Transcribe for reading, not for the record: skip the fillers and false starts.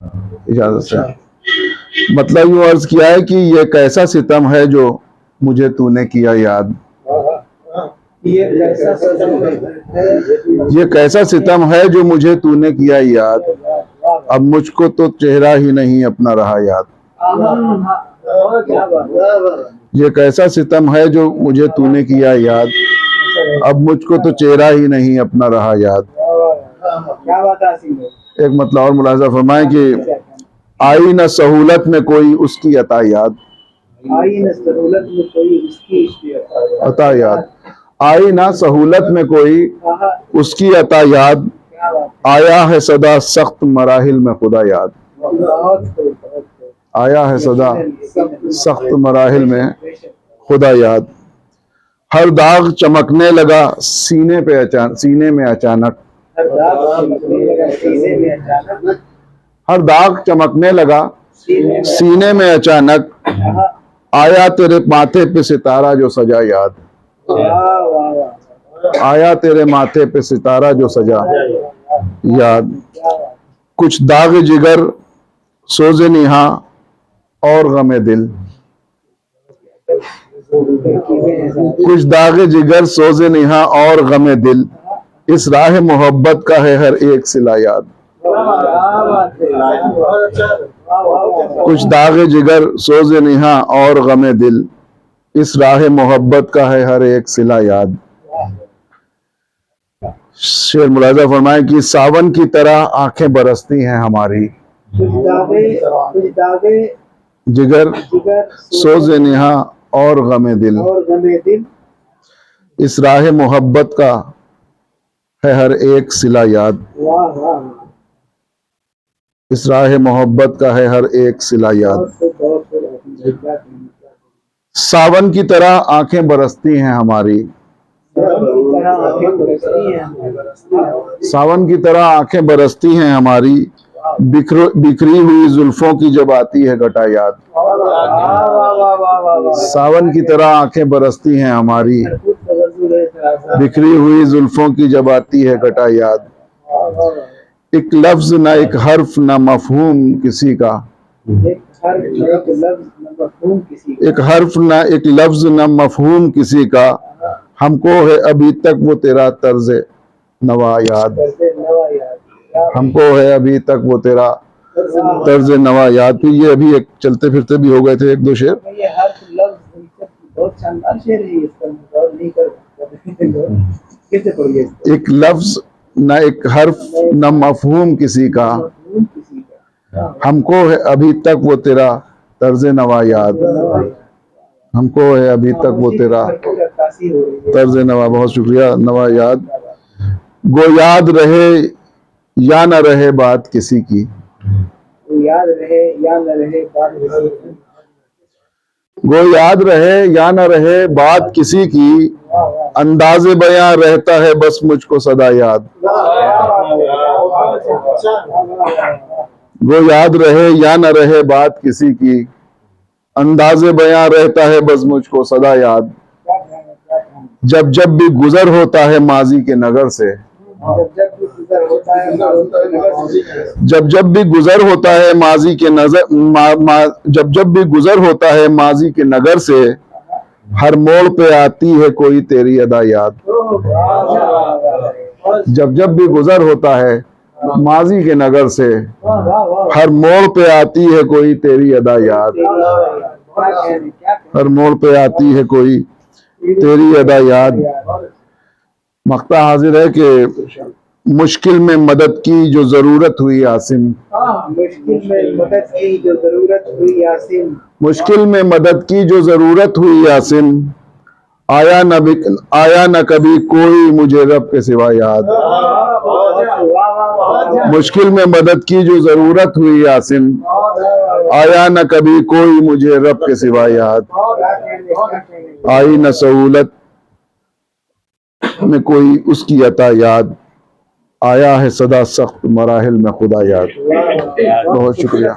इजाजत से। मतलब यूं अर्ज किया है कि ये कैसा सितम है जो मुझे तूने किया याद, ये कैसा सितम है जो मुझे तूने किया याद, अब मुझको तो चेहरा ही नहीं अपना रहा याद। ये कैसा सितम है जो मुझे तूने किया याद, अब मुझको तो चेहरा ही नहीं अपना रहा याद। एक मतलब और मुलाजा फरमाए कि आई न सहूलत में कोई उसकी अता याद, आई न सहूलत में कोई उसकी अता याद, आई ना सहूलत में कोई उसकी अता याद, आया है सदा सख्त मराहिल में खुदा याद, आया है सदा सख्त मराहिल में खुदा याद। हर दाग चमकने लगा सीने में अचानक, हर दाग चमकने लगा सीने में अचानक, आया तेरे माथे पे सितारा जो सजा याद, आया तेरे माथे पे सितारा जो सजा याद। कुछ दाग जिगर सोजे निहा और गमे दिल, कुछ दाग जिगर सोजे निहा और गमे दिल, इस राह मोहब्बत का है हर एक सिला याद। कुछ दाग जिगर सोजे निहा और गमे दिल, इस राह मोहब्बत का है हर एक सिला याद। शेर मुलाजा फरमाए कि सावन की तरह आंखें बरसती हैं हमारी, जिगर सोजे निहा और गमे दिल, इस राह मोहब्बत का है हर एक सिला याद, इस राह मोहब्बत का है हर एक सिला याद। सावन की तरह आंखें बरसती हैं हमारी, सावन की तरह आंखें बरसती हैं हमारी, बिखरी हुई जुल्फों की जब आती है घटा याद। सावन की तरह आंखें बरसती हैं हमारी, बिखरी हुई जुल्फों की जब आती है घटा याद। एक लफ्ज ना एक हर्फ ना मफहूम किसी का, एक हर्फ ना एक लफ्ज ना मफहूम किसी का, हमको है अभी तक वो तेरा तर्ज नवा याद, हमको है अभी तक वो तेरा तर्ज नवा याद। तो ये अभी एक चलते फिरते भी हो गए थे एक दो शेर। एक लफ्ज ना एक हर्फ ना मफहूम किसी का, हमको है अभी तक वो तेरा तर्ज नवा याद, हमको है अभी तक वो तेरा तर्ज नवा। बहुत शुक्रिया। नवा याद। गो याद रहे या न रहे बात किसी की, याद रहे या न रहे बात किसी की, गो याद रहे या न रहे बात किसी की, अंदाज़े बयां रहता है बस मुझको सदा याद। गो याद रहे या न रहे बात किसी की, अंदाज़े बयां रहता है बस मुझको सदा याद। जब जब भी गुजर होता है माजी के नगर से, जब जब भी गुजर होता है माजी के जब जब भी गुजर होता है माजी के नगर से, हर मोड़ पे आती है कोई तेरी अदा याद। जब जब भी गुजर होता है माजी के नगर से, हर मोड़ पे आती है कोई तेरी अदा याद, हर मोड़ पे आती है कोई तेरी अदा याद। मक्ता हाजिर है कि मुश्किल में मदद की जो जरूरत हुई आसिम, मुश्किल में मदद की जो जरूरत हुई आसिम, मुश्किल में मदद की जो जरूरत हुई आसिम, आया न कभी कोई मुझे रब के सिवा याद। मुश्किल में मदद की जो जरूरत हुई आसिम, आया न कभी कोई मुझे रब के सिवा याद। आई न सहूलत में कोई उसकी अता याद, आया है सदा सख्त मराहिल में खुदा याद। बहुत शुक्रिया।